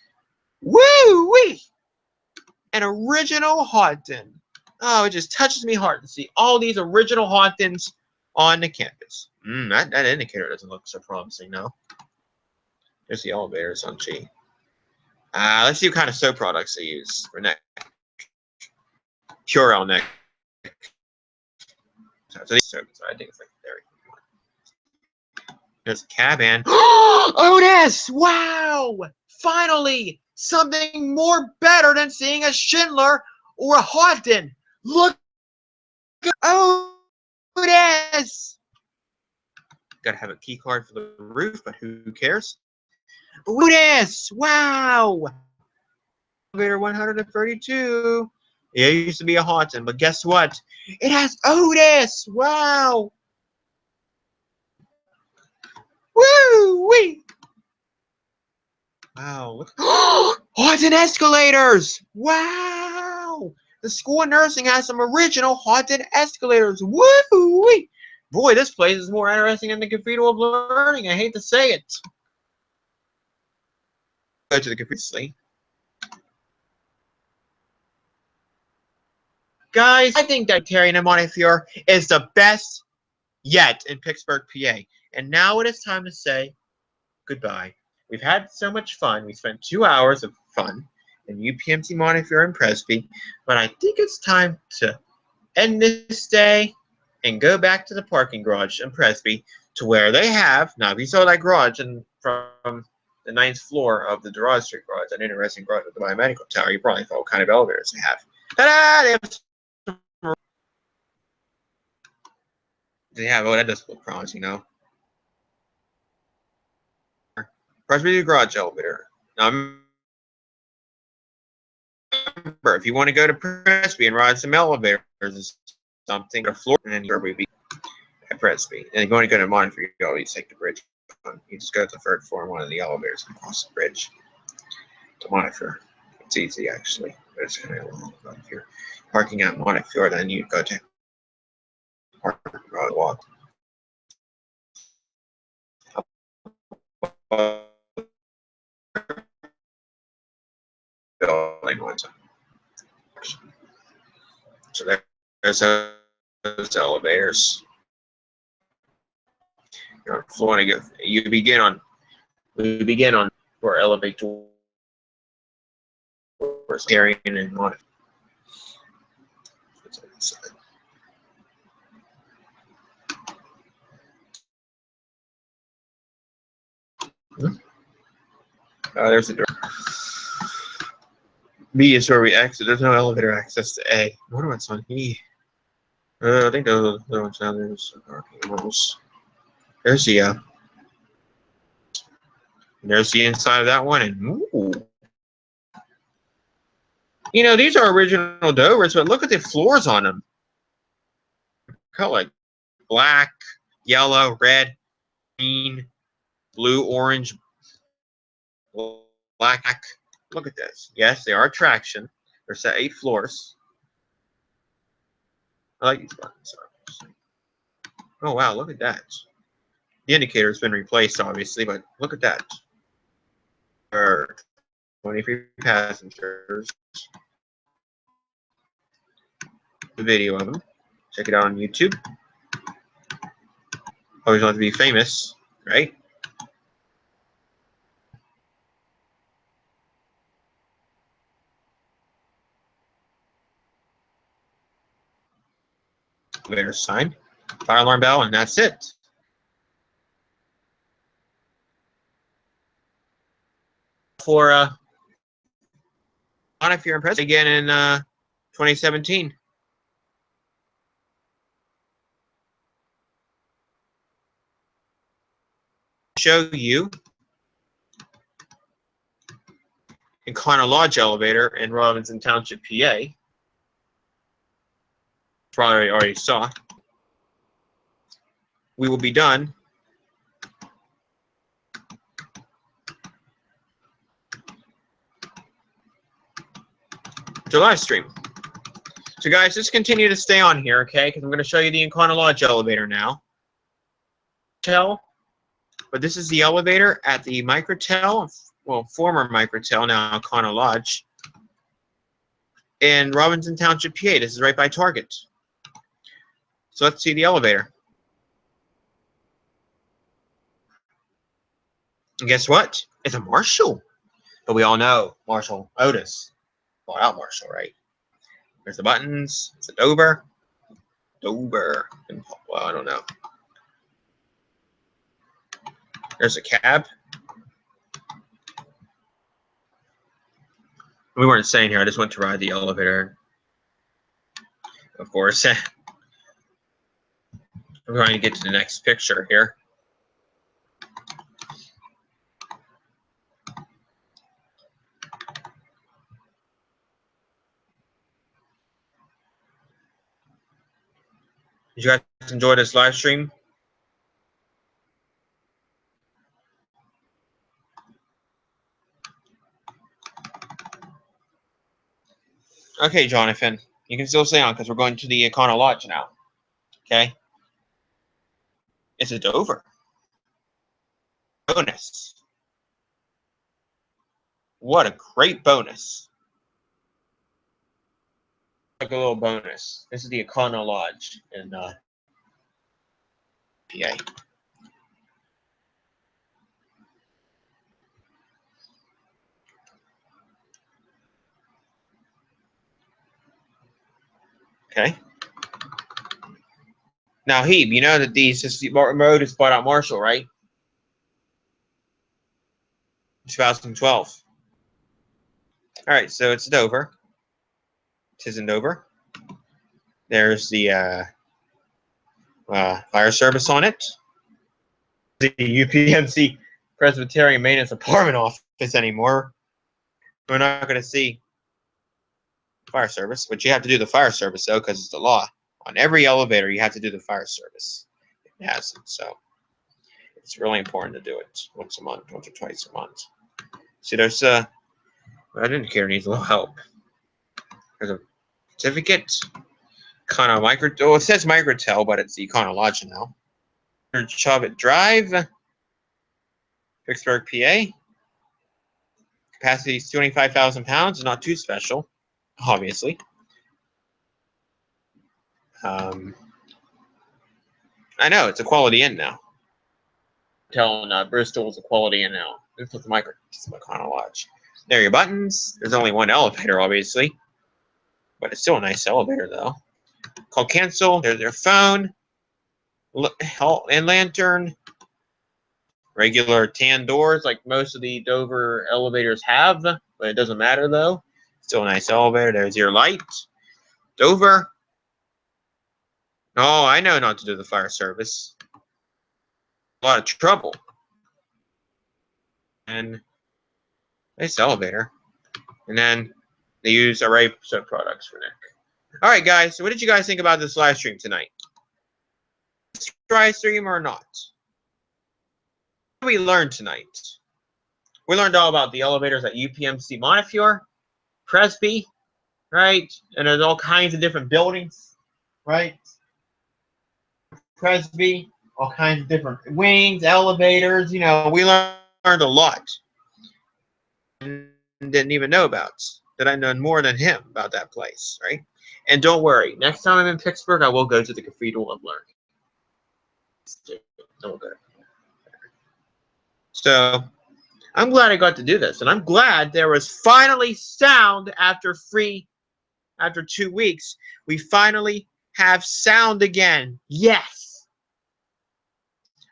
Woo-wee! An original Haughton. Oh, it just touches me heart to see all these original Haughton's on the campus. That indicator doesn't look so promising now. There's the elevators on G. Let's see what kind of soap products they use for neck. Purell neck. So I think it's like there. There's a cabin. Otis! Wow! Finally! Something more better than seeing a Schindler or a Haughton. Look at Otis! Gotta have a key card for the roof, but who cares? Otis! Wow! Elevator 132. Yeah, it used to be a Haughton, but guess what? It has Otis! Wow! Woo-wee! Wow, look. Haughton escalators! Wow! The School of Nursing has some original Haughton escalators. Woo-wee! Boy, this place is more interesting than the Cathedral of Learning. I hate to say it. Go to the cathedral. Guys, I think that Terry and Montefiore is the best yet in Pittsburgh, PA. And now it is time to say goodbye. We've had so much fun. We spent 2 hours of fun in UPMC, Montefiore, and Presby. But I think it's time to end this day and go back to the parking garage in Presby to where they have, now if you saw that garage from the 9th floor of the Gerard Street garage, an interesting garage with the biomedical tower, you probably thought what kind of elevators they have. Ta-da! Oh, that does look promising, you know. Presby garage elevator. Now, remember, if you want to go to Presby and ride some elevators or something, a floor, and then you'll be at Presby. And if you want to go to Montefiore, you always take the bridge. You just go to the 3rd floor in one of the elevators and cross the bridge to Montefiore. It's easy, actually, but it's kind of long up here. Parking at Montefiore, then you go to walk. Building one time. So there's those elevators. We begin on for elevator carrying and on. There's a door. B is where we exit. There's no elevator access to A. I wonder what's on E. I think those are the ones down there. There's parking rules. There's the there's the inside of that one, and ooh. You know, these are original Dovers, but look at the floors on them. Kind of like black, yellow, red, green, blue, orange, black. Look at this. Yes, they are traction. They're set 8 floors. I like these buttons. Oh wow, look at that. The indicator's been replaced, obviously, but look at that. There are 23 passengers. The video of them. Check it out on YouTube. Always want to be famous, right? Elevator sign, fire alarm bell, and that's it. For Montefiore and Presby again in 2017. Show you in Connor Lodge elevator in Robinson Township, PA. Probably already saw. We will be done to live stream. So guys, just continue to stay on here, okay? Because I'm going to show you the Econo Lodge elevator now. But this is the elevator at the Microtel, well, former Microtel, now Econo Lodge, in Robinson Township, PA. This is right by Target. So let's see the elevator. And guess what? It's a Marshall. But we all know Marshall Otis bought out Marshall, right? There's the buttons. It's a Dover. Dover. Well, I don't know. There's a cab. We weren't staying here. I just went to ride the elevator. Of course. We're going to get to the next picture here. Did you guys enjoy this live stream? Okay, Jonathan. You can still stay on because we're going to the Econo Lodge now. Okay? It's a Dover. Bonus. What a great bonus. Like a little bonus. This is the Econo Lodge in PA. Okay. Now, Hebe, you know that this road is bought out Marshall, right? 2012. All right, so it's Dover. It is in Dover. There's the fire service on it. The UPMC Presbyterian Maintenance Apartment Office anymore. We're not going to see fire service, but you have to do the fire service, though, because it's the law. On every elevator, you have to do the fire service. It hasn't, so it's really important to do it once a month, once or twice a month. See, there's that indicator needs a little help. There's a certificate, kind of it says Microtel, but it's the Econo Lodge now. Chavit Drive, Vicksburg, PA. Capacity is 25,000 pounds, not too special, obviously. I know, it's a Quality Inn now. Telling Bristol is a Quality Inn now. This is the Econo Lodge. There are your buttons. There's only one elevator, obviously. But it's still a nice elevator, though. Call cancel. There's their phone. And lantern. Regular tan doors like most of the Dover elevators have. But it doesn't matter, though. Still a nice elevator. There's your light. Dover. Oh, I know not to do the fire service. A lot of trouble. And nice elevator. And then they use Array soap products for Nick. All right, guys. So what did you guys think about this live stream tonight? Try stream or not? What did we learn tonight? We learned all about the elevators at UPMC Montefiore, Presby, right? And there's all kinds of different buildings, right? Presby, all kinds of different wings, elevators. You know, we learned a lot. And didn't even know about. That I know more than him about that place, right? And don't worry, next time I'm in Pittsburgh, I will go to the Cathedral of Learning. So I'm glad I got to do this, and I'm glad there was finally sound after 2 weeks. We finally have sound again. Yes.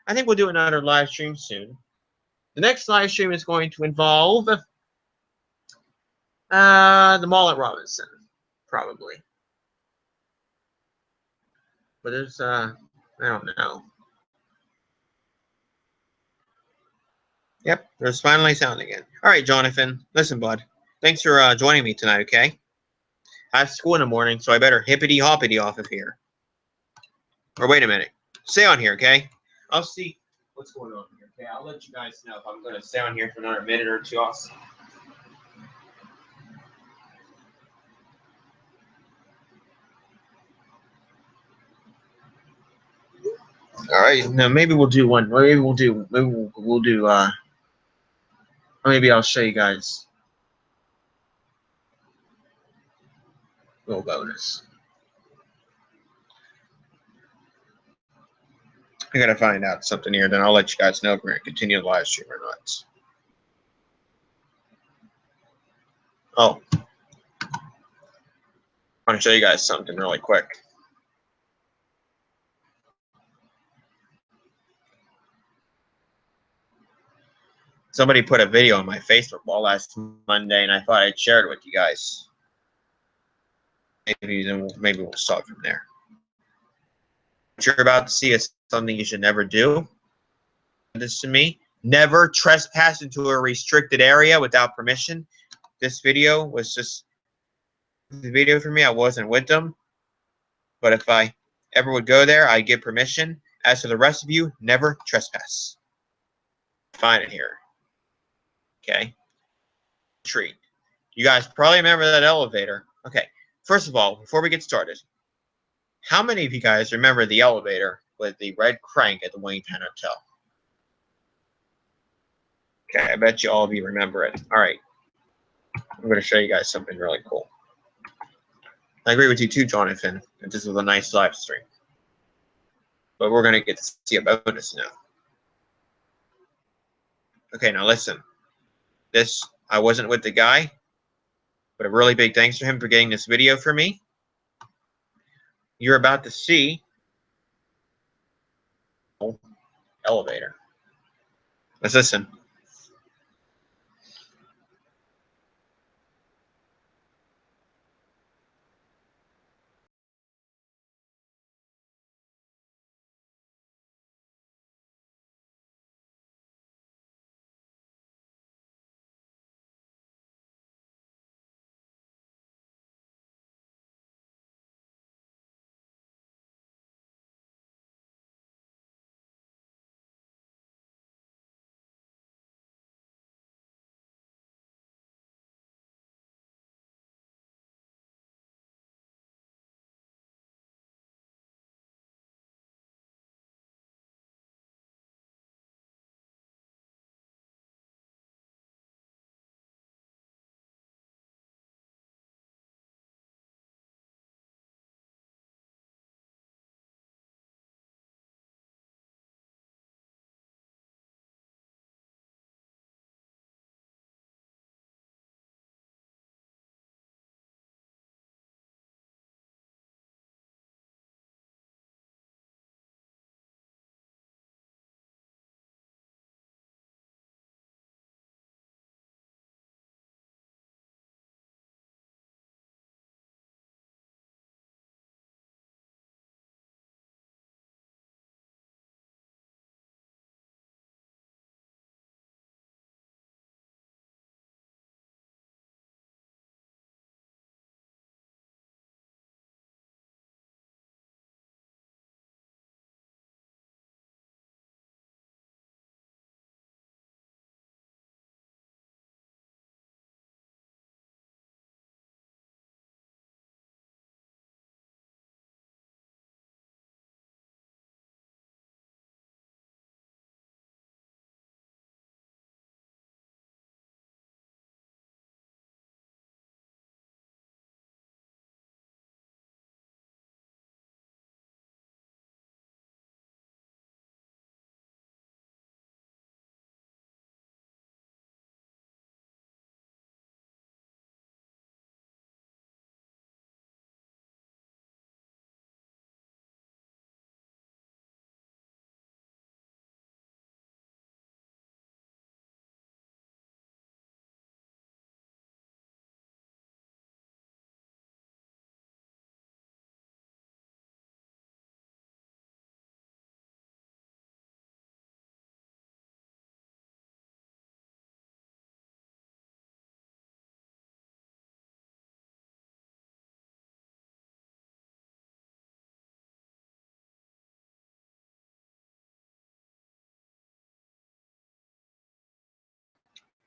I think we'll do another live stream soon. The next live stream is going to involve the mall at Robinson, probably. But there's I don't know. Yep, there's finally sound again. All right, Jonathan. Listen, bud. Thanks for joining me tonight, okay? I have school in the morning, so I better hippity-hoppity off of here. Or wait a minute. Stay on here, okay? I'll see what's going on here, okay? I'll let you guys know if I'm going to stay on here for another minute or two. I'll see. right, no, maybe we'll do one. Maybe we'll do. Maybe I'll show you guys a little bonus. I gotta find out something here. Then I'll let you guys know if we're gonna continue the live stream or not. Oh, I want to show you guys something really quick. Somebody put a video on my Facebook wall last Monday, and I thought I'd share it with you guys. Maybe we'll start from there. What you're about to see is something you should never do. This to me: never trespass into a restricted area without permission. This video was just the video for me. I wasn't with them, but if I ever would go there, I'd get permission. As for the rest of you, never trespass. Find it here. Okay. Treat. You guys probably remember that elevator. Okay. First of all, before we get started, how many of you guys remember the elevator with the red crank at the Wayne-Penn Hotel? Okay, I bet you all of you remember it. All right. I'm going to show you guys something really cool. I agree with you too, Jonathan, that this was a nice live stream. But we're going to get to see a bonus now. Okay, now listen. This, I wasn't with the guy, but a really big thanks to him for getting this video for me. You're about to see elevator. Let's listen.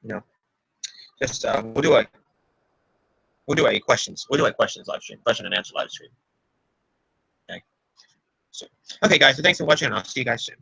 No, just we'll do a questions live stream, question and answer live stream. Okay. So, okay, guys. So thanks for watching, and I'll see you guys soon.